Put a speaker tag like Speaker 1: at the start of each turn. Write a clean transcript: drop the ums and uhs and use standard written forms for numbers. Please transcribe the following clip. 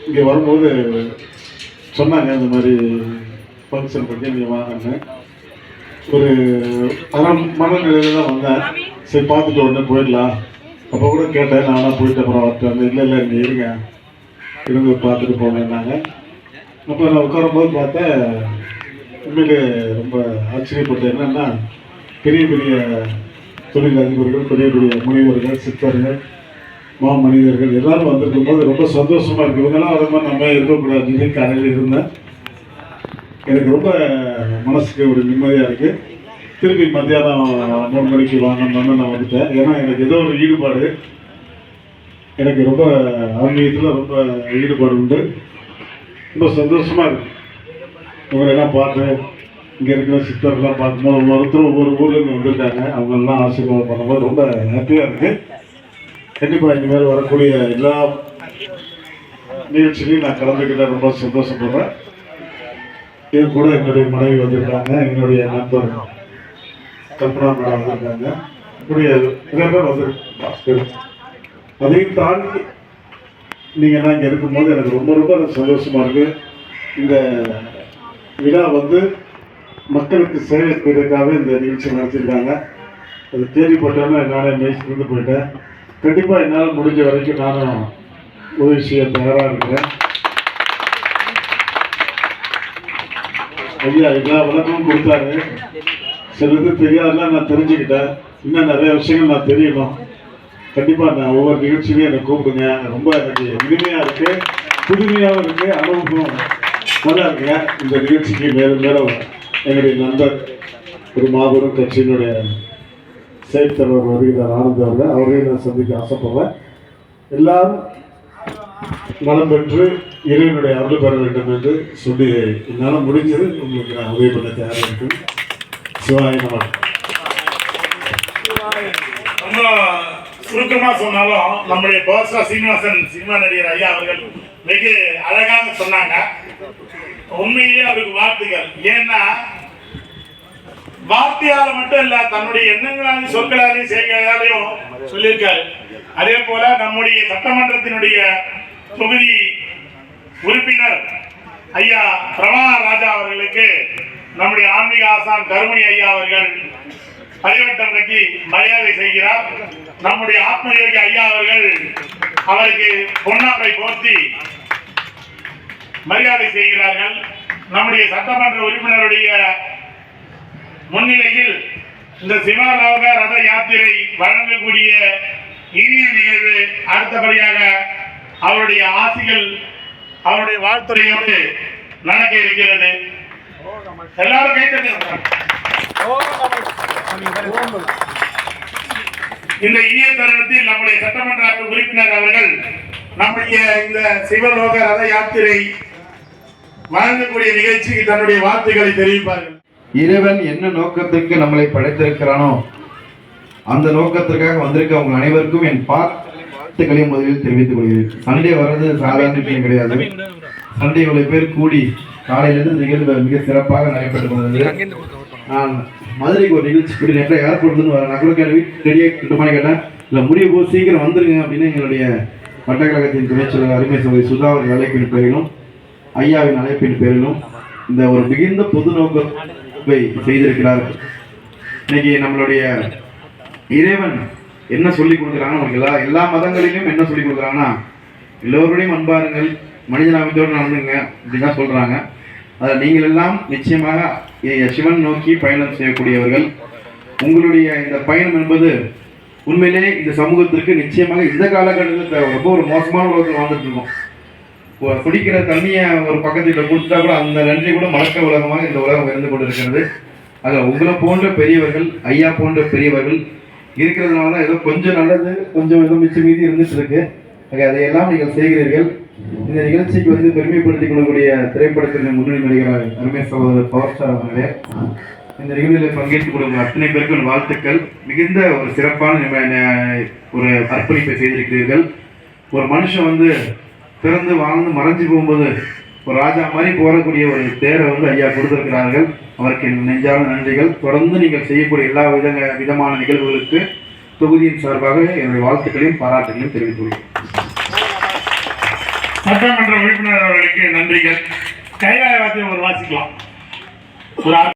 Speaker 1: இங்கே வரும்போது சொன்னாங்க இந்த மாதிரி ஃபங்க்ஷன் பற்றி நீங்கள் வாங்கன்னு. ஒரு மனநிலையில் தான் வந்தேன். சரி பார்த்துட்டு உடனே போயிடலாம். அப்போ கூட கேட்டேன், நானாக போயிட்டு அப்புறம் வரட்டு. இல்லை இங்கே இருங்க, இருந்து பார்த்துட்டு போனேன்னாங்க. அப்போ நான் உட்காரும்போது பார்த்தேன், உண்மையிலே ரொம்ப ஆச்சரியப்பட்டேன். என்னென்னா பெரிய பெரிய தொழில் அதிபர்கள், பெரிய பெரிய முனிவர்கள், சித்தர்கள், மாமனிதர்கள் எல்லாரும் வந்திருக்கும் போது ரொம்ப சந்தோஷமாக இருக்குது. இவங்கெல்லாம் வர மாதிரி நம்ம இருக்கக்கூடாது. காலையில் இருந்தேன், எனக்கு ரொம்ப மனசுக்கு ஒரு நிம்மதியாக இருக்குது. திருப்பி மத்தியானம் 3 மணிக்கு வாங்கணும்னு நான் வந்துட்டேன். ஏன்னா எனக்கு ஏதோ ஒரு ஈடுபாடு, எனக்கு ரொம்ப ஆன்மீகத்தில் ரொம்ப ஈடுபாடு உண்டு. ரொம்ப சந்தோஷமாக இருக்குது. இவங்களெல்லாம் பார்த்தேன், இங்கே இருக்கிற சித்தர்கள்லாம் பார்க்கும்போது ஒவ்வொருத்தரும் ஒவ்வொரு ஊர்லேருந்து வந்திருக்காங்க. அவங்களெல்லாம் ஆசீர்வாதம் பண்ணும்போது ரொம்ப ஹாப்பியாக இருக்குது. கண்டிப்பாக இனிமேல் வரக்கூடிய எல்லா நிகழ்ச்சியிலையும் நான் கலந்துக்கிட்ட ரொம்ப சந்தோஷப்படுறேன். இது கூட என்னுடைய மனைவி வந்திருக்காங்க, என்னுடைய நண்பர் கல்பனா மேடம் வந்திருக்காங்க, இப்படி நிறைய பேர் வந்திருக்காங்க. அதையும் தாண்டி நீங்கள் இங்கே இருக்கும்போது எனக்கு ரொம்ப ரொம்ப சந்தோஷமாக இருக்குது. இந்த விழா மக்களுக்கு சேவை செய்வதற்காக இந்த நிகழ்ச்சி நடத்தியிருக்காங்க. அது கேள்விப்பட்டோன்னா நானே மெய்சிலிருந்து போயிட்டேன். கண்டிப்பாக என்னால் முடிஞ்ச வரைக்கும் நானும் உதவி செய்ய தயாராக இருக்கிறேன். ஐயா எல்லா விளக்கமும் கொடுத்தாரு. சிலது தெரியாதுலாம் நான் தெரிஞ்சுக்கிட்டேன். இன்னும் நிறைய விஷயங்கள் நான் தெரியணும். கண்டிப்பாக நான் ஒவ்வொரு நிகழ்ச்சியிலையும் என்னை கூப்பிடுங்க. ரொம்ப எனக்கு இனிமையாக இருக்குது, புதுமையாகவும் இருக்குது, அனுபவம் நல்லா இருக்குங்க. இந்த நிகழ்ச்சிக்கு மேலும் மேலும் என்னுடைய நண்பர் ஒரு மாபெரும் கட்சியினுடைய செயல் தலைவர் வருகிறார் ஆனந்த் அவர்கள், அவரையும் நான் சந்திக்க ஆசைப்படுறேன். எல்லாரும் நலம் பெற்று இறைவனுடைய அருள் பெற வேண்டும் என்று சொல்லி என்னால் முடிஞ்சது உங்களுக்கு நான் உதவி பண்ண தயாராக இருக்கு. சிவாய நம.
Speaker 2: ரொம்ப சுருக்கமாக சொன்னாலும் நம்முடைய பாஸ்ரா சீனிவாசன் சினிமா நடிகர் ஐயா அவர்கள் வெகு அழகாக சொன்னாங்க. உண்மையிலேயே அவருக்கு வாழ்த்துக்கள். ஏன்னா வார்த்தையால மட்டும் இல்ல, தன்னுடைய எண்ணங்களாலையும் சொற்களாலையும் செய்கையாலையும் சொல்லியிருக்காரு. அதே போல நம்முடைய சட்டமன்றத்தினுடைய தொகுதி உறுப்பினர் ஐயா பிரபா ராஜா அவர்களுக்கு நம்முடைய ஆன்மீக ஆசான் கருமணி ஐயா அவர்கள் பரிவட்டம் கட்டி மரியாதை செய்கிறார். நம்முடைய ஆத்மயோகி ஐயா அவர்கள் அவருக்கு பொன்னாடை போர்த்தி மரியாதை செய்கிறார்கள். நம்முடைய சட்டமன்ற உறுப்பினருடைய முன்னிலையில் இந்த சிவலோக ரத யாத்திரை வழங்கக்கூடிய இனிய நிகழ்வு அடுத்தபடியாக அவருடைய ஆசிகள், அவருடைய வாழ்த்துறையோடு நடக்க இருக்கிறது. எல்லாரும் கைத்தட்டுங்க. இந்த இனிய தருணத்தில் நம்முடைய சட்டமன்ற உறுப்பினர் அவர்கள் நம்முடைய இந்த சிவலோக ரத யாத்திரை வழங்கக்கூடிய நிகழ்ச்சிக்கு தன்னுடைய வார்த்தைகளை தெரிவிப்பார்கள்.
Speaker 3: இறைவன் என்ன நோக்கத்திற்கு நம்மளை படைத்திருக்கிறானோ அந்த நோக்கத்திற்காக வந்திருக்க அவங்க அனைவருக்கும் என் வாழ்த்துக்களையும் முதலில் தெரிவித்துக் கொள்கிறேன். சண்டே வர்றது சாதாரண விஷயம் கிடையாது. சண்டே இவ்வளவு பேர் கூடி காலையிலிருந்து நிகழ்வு மிக சிறப்பாக நடைபெற்று கொண்டது. நான் மதுரைக்கு ஒரு நிகழ்ச்சி கூடி நேற்று ஏர்போர்ட்லேருந்து வரேன். நான் கூட வீட்டு ரெடியாக கிட்டமான கேட்டேன், இல்லை முடிய போது சீக்கிரம் வந்துருங்க அப்படின்னு எங்களுடைய வட்டக்கழகத்தின் துணைச்சொலர் அருமை சகோதரி சுதா அவர்கள் அழைப்பின் பேரிலும் ஐயாவின் அழைப்பின் பேரிலும் இந்த ஒரு மிகுந்த பொது நோக்கத்தை செய்திருக்கிறார்கள். இன்னைக்கு நம்மளுடைய இறைவன் என்ன சொல்லி கொடுக்குறாங்கன்னா, நமக்கு எல்லா மதங்களிலும் என்ன சொல்லி கொடுக்குறாங்கன்னா, எல்லோருடையும் அன்பாருங்கள், மனிதனாமித்தோடு நடந்துங்க அப்படிதான் சொல்றாங்க. அதில் நீங்கள் எல்லாம் நிச்சயமாக சிவன் நோக்கி பயணம் செய்யக்கூடியவர்கள். உங்களுடைய இந்த பயணம் என்பது உண்மையிலே இந்த சமூகத்திற்கு நிச்சயமாக இந்த காலகட்டத்தில் ரொம்ப ஒரு மோசமான உலகத்தில் வாழ்ந்துட்டு இருக்கோம். குடிக்கிற தண்ணியை ஒரு பக்கத்தில் கொடுத்தா கூட அந்த நன்றி கூட மறக்க உலகமாக இந்த உலகம் இருந்து கொண்டு இருக்கிறது. அதில் உங்களை போன்ற பெரியவர்கள், ஐயா போன்ற பெரியவர்கள் இருக்கிறதுனால தான் ஏதோ கொஞ்சம் நல்லது, கொஞ்சம் ஏதோ மிச்சம் மீதி இருந்துட்டு இருக்கு. அதையெல்லாம் நீங்கள் செய்கிறீர்கள். இந்த நிகழ்ச்சிக்கு பெருமைப்படுத்திக் கொள்ளக்கூடிய திரைப்படத்தின் முன்னணி நடிகர் அருமை சகோதரர் பவர் ஸ்டார் அவர்களே, இந்த நிகழ்ச்சியில் பங்கேற்றுக் கொள்ளும் அத்தனை பேருக்கும் வாழ்த்துக்கள். மிகுந்த ஒரு சிறப்பான ஒரு அர்ப்பணிப்பை செய்திருக்கிறீர்கள். ஒரு மனுஷன் பிறந்து வாழ்ந்து மறைஞ்சு போகும்போது ஒரு ராஜா மாதிரி போகக்கூடிய ஒரு தேரை ஐயா கொடுத்திருக்கிறார்கள். அவருக்கு நெஞ்சான நன்றிகள். தொடர்ந்து நீங்கள் செய்யக்கூடிய எல்லா விதமான நிகழ்வுகளுக்கு தொகுதியின் சார்பாக என்னுடைய வாழ்த்துக்களையும் பாராட்டுகளையும் தெரிவித்துள்ளேன்.
Speaker 2: சட்டமன்ற உறுப்பினர் அவர்களுக்கு நன்றிகள். கைலாய வாத்தியம் ஒரு வாசிக்கலாம். ஒரு